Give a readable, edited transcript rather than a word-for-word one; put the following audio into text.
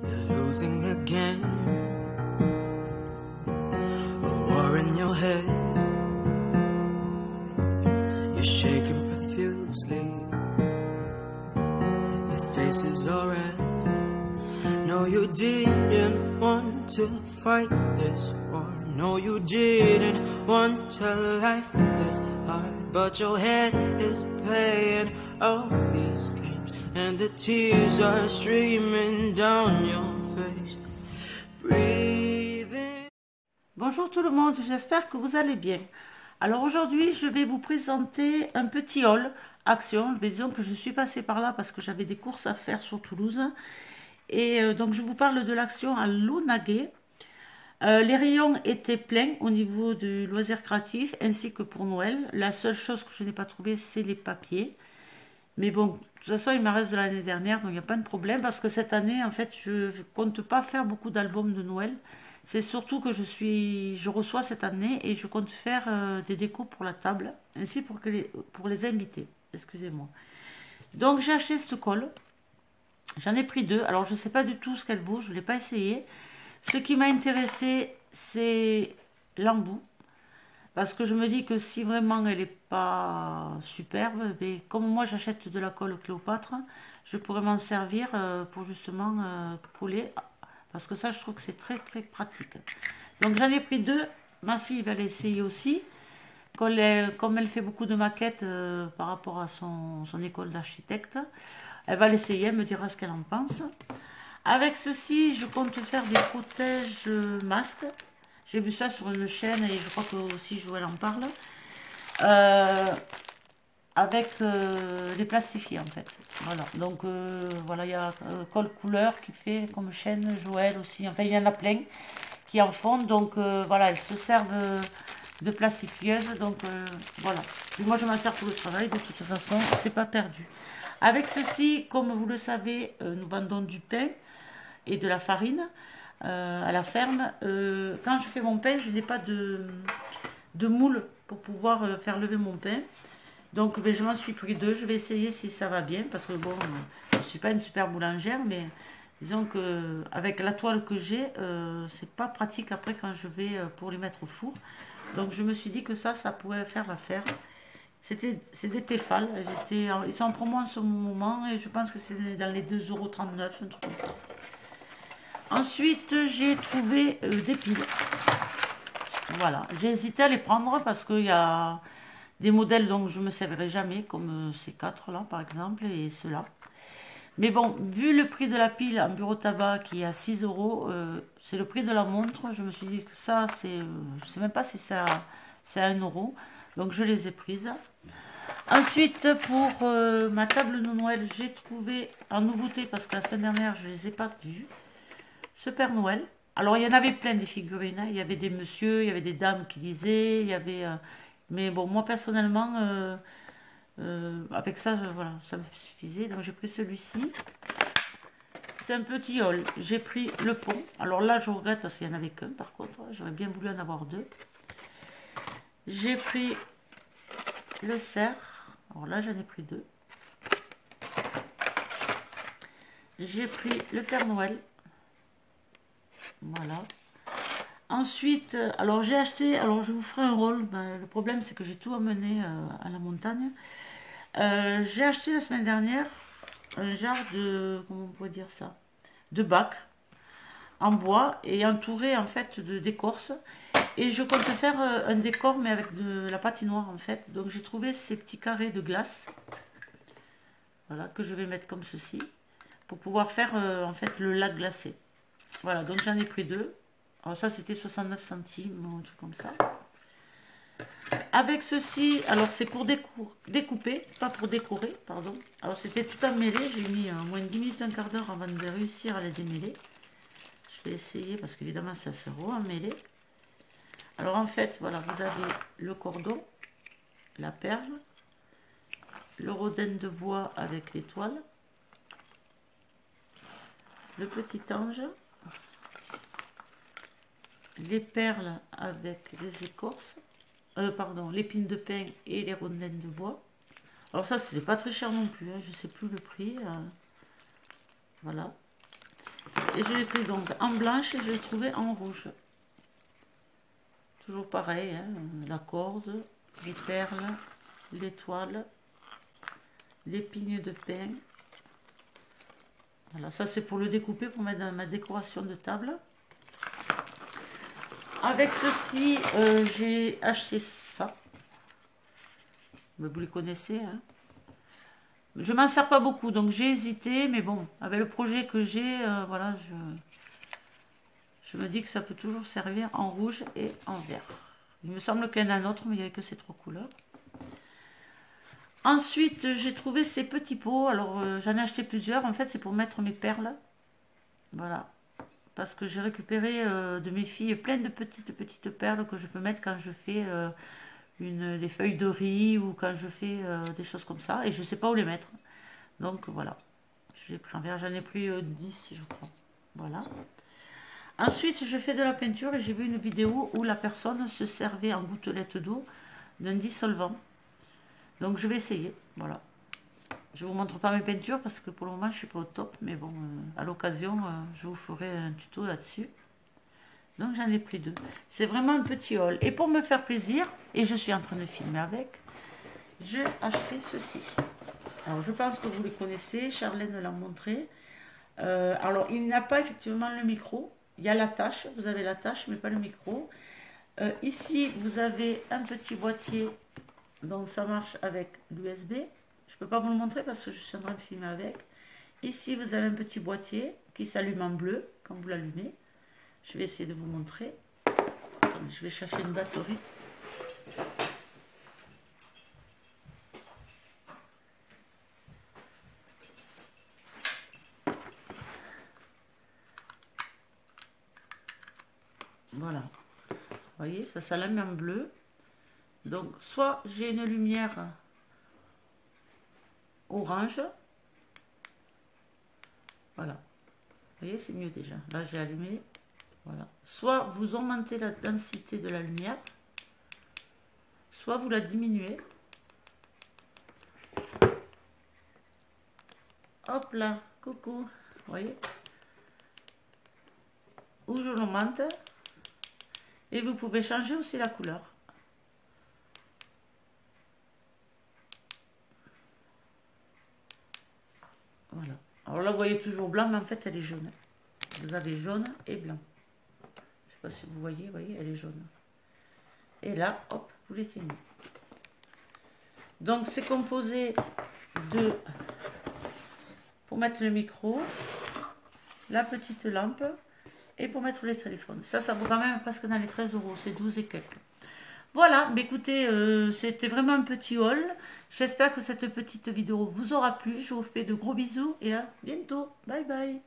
You're losing again. A war in your head. You're shaking profusely. Your face is all red. No, you didn't want to fight this war. No, you didn't want to life this hard. But your head is playing all these games, and the tears are streaming down your face. Breathing. Bonjour tout le monde, j'espère que vous allez bien. Alors aujourd'hui, je vais vous présenter un petit haul Action. Disons que je suis passée par là parce que j'avais des courses à faire sur Toulouse. Et donc je vous parle de l'Action à Launaguet. Les rayons étaient pleins au niveau du loisir créatif ainsi que pour Noël. La seule chose que je n'ai pas trouvé, c'est les papiers. Mais bon, de toute façon, il m'en reste de l'année dernière, donc il n'y a pas de problème. Parce que cette année, en fait, je ne compte pas faire beaucoup d'albums de Noël. C'est surtout que je reçois cette année et je compte faire des décos pour la table, ainsi pour les invités. Excusez-moi. Donc j'ai acheté cette colle. J'en ai pris deux. Alors je ne sais pas du tout ce qu'elle vaut, je ne l'ai pas essayé. Ce qui m'a intéressé, c'est l'embout. Parce que je me dis que si vraiment elle n'est pas superbe, mais comme moi j'achète de la colle Cléopâtre, je pourrais m'en servir pour justement coller. Parce que ça, je trouve que c'est très très pratique. Donc j'en ai pris deux. Ma fille va l'essayer aussi. Comme elle fait beaucoup de maquettes par rapport à son école d'architecte, elle va l'essayer, elle me dira ce qu'elle en pense. Avec ceci, je compte faire des protèges masques. J'ai vu ça sur une chaîne et je crois que aussi Joël en parle. Avec les plastifiés en fait. Voilà, donc voilà, il y a Colle Couleur qui fait comme chaîne, Joël aussi, enfin il y en a plein qui en font. Donc voilà, elles se servent de plastifieuses. Donc voilà, et moi je m'en sers pour le travail, de toute façon, c'est pas perdu. Avec ceci, comme vous le savez, nous vendons du pain et de la farine à la ferme. Quand je fais mon pain, je n'ai pas de moule pour pouvoir faire lever mon pain. Donc je m'en suis pris deux, je vais essayer si ça va bien, parce que bon, je ne suis pas une super boulangère, mais disons que avec la toile que j'ai, c'est pas pratique après quand je vais pour les mettre au four. Donc je me suis dit que ça pourrait faire l'affaire. C'est des Tefal, ils sont en promo en ce moment, et je pense que c'est dans les 2,39 €, un truc comme ça. Ensuite, j'ai trouvé des piles. Voilà, j'ai hésité à les prendre parce qu'il y a des modèles dont je ne me servirai jamais, comme ces quatre là par exemple, et ceux-là. Mais bon, vu le prix de la pile en bureau tabac qui est à 6 €, c'est le prix de la montre, je me suis dit que ça, c'est, je ne sais même pas si c'est à 1 €, donc je les ai prises. Ensuite, pour ma table de Noël, j'ai trouvé en nouveauté, parce que la semaine dernière, je ne les ai pas vues, ce Père Noël. Alors, il y en avait plein des figurines, hein. Il y avait des messieurs, il y avait des dames qui lisaient, il y avait... mais bon, moi, personnellement, avec ça, voilà, ça me suffisait. Donc, j'ai pris celui-ci. C'est un petit haul. J'ai pris le pont. Alors là, je regrette parce qu'il n'y en avait qu'un, par contre. J'aurais bien voulu en avoir deux. J'ai pris le cerf. Alors là, j'en ai pris deux. J'ai pris le Père Noël. Voilà. Ensuite, alors j'ai acheté, alors je vous ferai un haul. Ben, le problème, c'est que j'ai tout amené à la montagne. J'ai acheté la semaine dernière un genre de, comment on pourrait dire ça, de bac en bois et entouré en fait d'écorce. Et je compte faire un décor, mais avec de la patinoire en fait. Donc j'ai trouvé ces petits carrés de glace, voilà, que je vais mettre comme ceci, pour pouvoir faire en fait le lac glacé. Voilà, donc j'en ai pris deux. Alors ça c'était 69 centimes ou un truc comme ça. Avec ceci, alors c'est pour découper, pas pour décorer, pardon. Alors c'était tout emmêlé, j'ai mis au moins 10 minutes, un quart d'heure avant de réussir à les démêler. Je vais essayer parce qu'évidemment ça se re-emmêler. Alors en fait, voilà, vous avez le cordon, la perle, le rodin de bois avec l'étoile, le petit ange, les perles avec les écorces, pardon, l'épine de pin et les rondins de bois. Alors ça, c'est pas très cher non plus, hein, je sais plus le prix. Voilà. Et je l'ai pris donc en blanche et je l'ai trouvé en rouge. Toujours pareil, hein, la corde, les perles, l'étoile, l'épine de pin. Voilà, ça c'est pour le découper, pour mettre dans ma décoration de table. Avec ceci, j'ai acheté ça. Mais vous les connaissez, hein. Je m'en sers pas beaucoup, donc j'ai hésité, mais bon, avec le projet que j'ai, voilà, je me dis que ça peut toujours servir en rouge et en vert. Il me semble qu'il y en a un autre, mais il n'y avait que ces trois couleurs. Ensuite, j'ai trouvé ces petits pots. Alors, j'en ai acheté plusieurs. En fait, c'est pour mettre mes perles. Voilà. Parce que j'ai récupéré de mes filles plein de petites perles que je peux mettre quand je fais des feuilles de riz ou quand je fais des choses comme ça. Et je ne sais pas où les mettre. Donc, voilà. J'ai pris un verre. J'en ai pris 10, je crois. Voilà. Ensuite, je fais de la peinture et j'ai vu une vidéo où la personne se servait en gouttelette d'eau d'un dissolvant. Donc, je vais essayer. Voilà. Je ne vous montre pas mes peintures parce que pour le moment, je ne suis pas au top. Mais bon, à l'occasion, je vous ferai un tuto là-dessus. Donc, j'en ai pris 2. C'est vraiment un petit haul. Et pour me faire plaisir, et je suis en train de filmer avec, j'ai acheté ceci. Alors, je pense que vous les connaissez. Charlène l'a montré. Alors, il n'a pas effectivement le micro. Il y a l'attache. Vous avez l'attache, mais pas le micro. Ici, vous avez un petit boîtier. Donc, ça marche avec l'USB. Je ne peux pas vous le montrer parce que je suis en train de filmer avec. Ici, vous avez un petit boîtier qui s'allume en bleu quand vous l'allumez. Je vais essayer de vous montrer. Attendez, je vais chercher une batterie. Voilà. Vous voyez, ça s'allume en bleu. Donc, soit j'ai une lumière orange. Voilà. Vous voyez, c'est mieux déjà. Là, j'ai allumé. Voilà. Soit vous augmentez la densité de la lumière, soit vous la diminuez. Hop là, coucou. Vous voyez? Ou je l'augmente. Et vous pouvez changer aussi la couleur. Voilà. Alors là, vous voyez toujours blanc, mais en fait, elle est jaune. Vous avez jaune et blanc. Je ne sais pas si vous voyez, elle est jaune. Et là, hop, vous l'éteignez. Donc, c'est composé de... Pour mettre le micro, la petite lampe et pour mettre les téléphones. Ça vaut quand même presque dans les 13 €. C'est 12 et quelques. Voilà, mais écoutez, c'était vraiment un petit haul. J'espère que cette petite vidéo vous aura plu. Je vous fais de gros bisous et à bientôt. Bye bye.